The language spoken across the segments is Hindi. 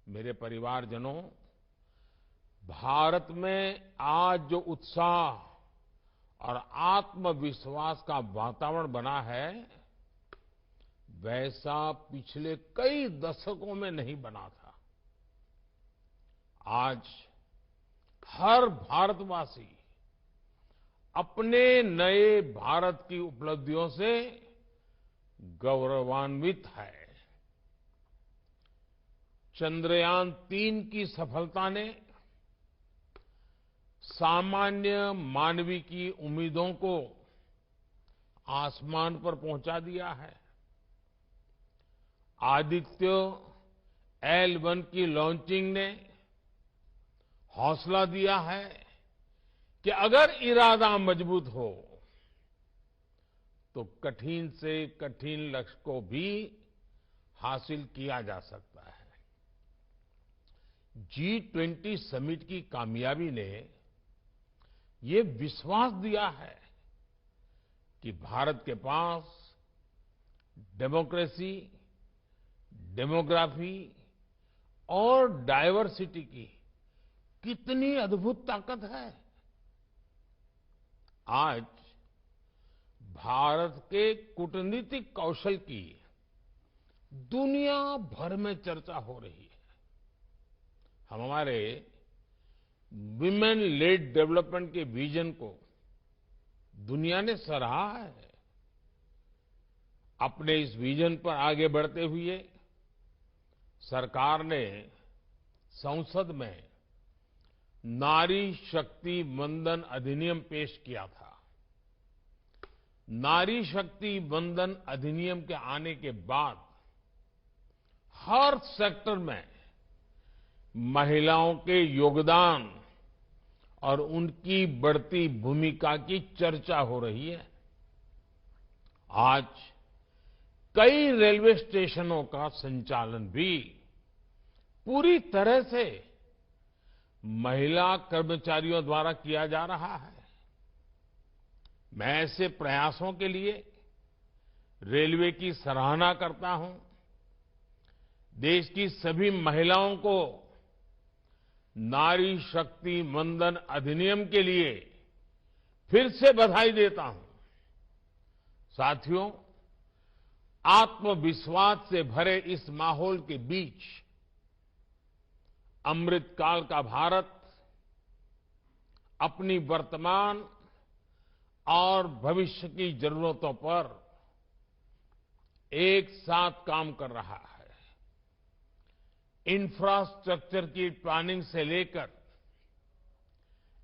मेरे परिवारजनों, भारत में आज जो उत्साह और आत्मविश्वास का वातावरण बना है, वैसा पिछले कई दशकों में नहीं बना था। आज हर भारतवासी अपने नए भारत की उपलब्धियों से गौरवान्वित है। चंद्रयान-3 की सफलता ने सामान्य मानवी की उम्मीदों को आसमान पर पहुंचा दिया है। आदित्य L1 की लॉन्चिंग ने हौसला दिया है कि अगर इरादा मजबूत हो तो कठिन से कठिन लक्ष्य को भी हासिल किया जा सकता है। G20 समिट की कामयाबी ने ये विश्वास दिया है कि भारत के पास डेमोक्रेसी, डेमोग्राफी और डाइवर्सिटी की कितनी अद्भुत ताकत है। आज भारत के कूटनीतिक कौशल की दुनिया भर में चर्चा हो रही है। हमारे विमेन लेड डेवलपमेंट के विजन को दुनिया ने सराहा है। अपने इस विजन पर आगे बढ़ते हुए सरकार ने संसद में नारी शक्ति वंदन अधिनियम पेश किया था। नारी शक्ति वंदन अधिनियम के आने के बाद हर सेक्टर में महिलाओं के योगदान और उनकी बढ़ती भूमिका की चर्चा हो रही है। आज कई रेलवे स्टेशनों का संचालन भी पूरी तरह से महिला कर्मचारियों द्वारा किया जा रहा है। मैं ऐसे प्रयासों के लिए रेलवे की सराहना करता हूं। देश की सभी महिलाओं को नारी शक्ति वंदन अधिनियम के लिए फिर से बधाई देता हूं। साथियों, आत्मविश्वास से भरे इस माहौल के बीच अमृतकाल का भारत अपनी वर्तमान और भविष्य की जरूरतों पर एक साथ काम कर रहा है। इंफ्रास्ट्रक्चर की प्लानिंग से लेकर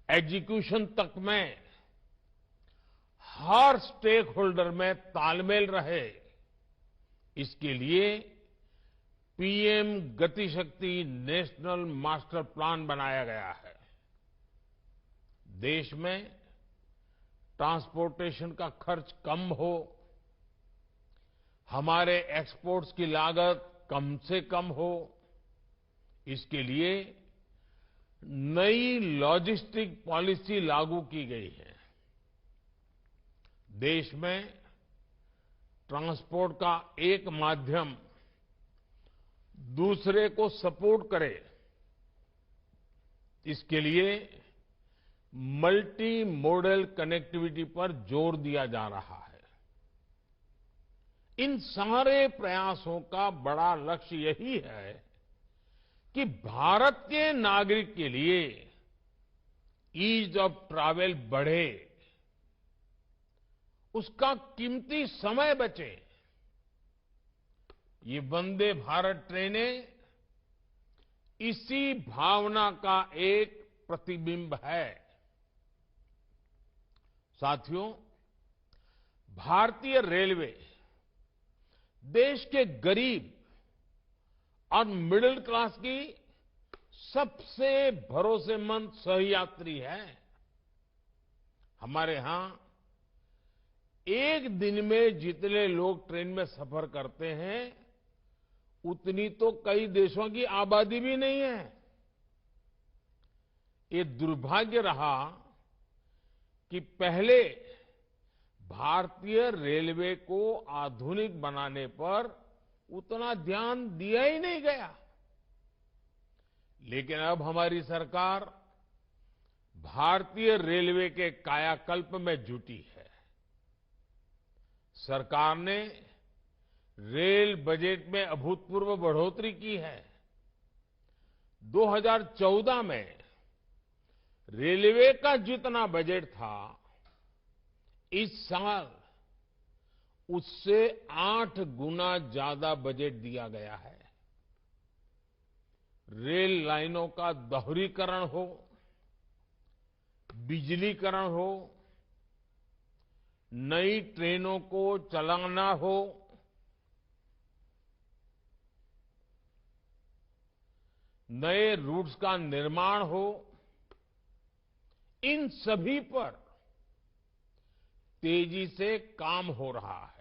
एग्जीक्यूशन तक में हर स्टेक होल्डर में तालमेल रहे, इसके लिए पीएम गति शक्ति नेशनल मास्टर प्लान बनाया गया है। देश में ट्रांसपोर्टेशन का खर्च कम हो, हमारे एक्सपोर्ट्स की लागत कम से कम हो, इसके लिए नई लॉजिस्टिक पॉलिसी लागू की गई है। देश में ट्रांसपोर्ट का एक माध्यम दूसरे को सपोर्ट करे, इसके लिए मल्टी मॉडल कनेक्टिविटी पर जोर दिया जा रहा है। इन सारे प्रयासों का बड़ा लक्ष्य यही है कि भारत के नागरिक के लिए ईज ऑफ ट्रैवल बढ़े, उसका कीमती समय बचे। ये वंदे भारत ट्रेनें इसी भावना का एक प्रतिबिंब है। साथियों, भारतीय रेलवे देश के गरीब और मिडिल क्लास की सबसे भरोसेमंद सहयात्री है। हमारे यहां एक दिन में जितने लोग ट्रेन में सफर करते हैं, उतनी तो कई देशों की आबादी भी नहीं है। ये दुर्भाग्य रहा कि पहले भारतीय रेलवे को आधुनिक बनाने पर उतना ध्यान दिया ही नहीं गया। लेकिन अब हमारी सरकार भारतीय रेलवे के कायाकल्प में जुटी है। सरकार ने रेल बजट में अभूतपूर्व बढ़ोतरी की है। 2014 में रेलवे का जितना बजट था, इस साल उससे 8 गुना ज्यादा बजट दिया गया है। रेल लाइनों का दोहरीकरण हो, बिजलीकरण हो, नई ट्रेनों को चलाना हो, नए रूट्स का निर्माण हो, इन सभी पर तेजी से काम हो रहा है।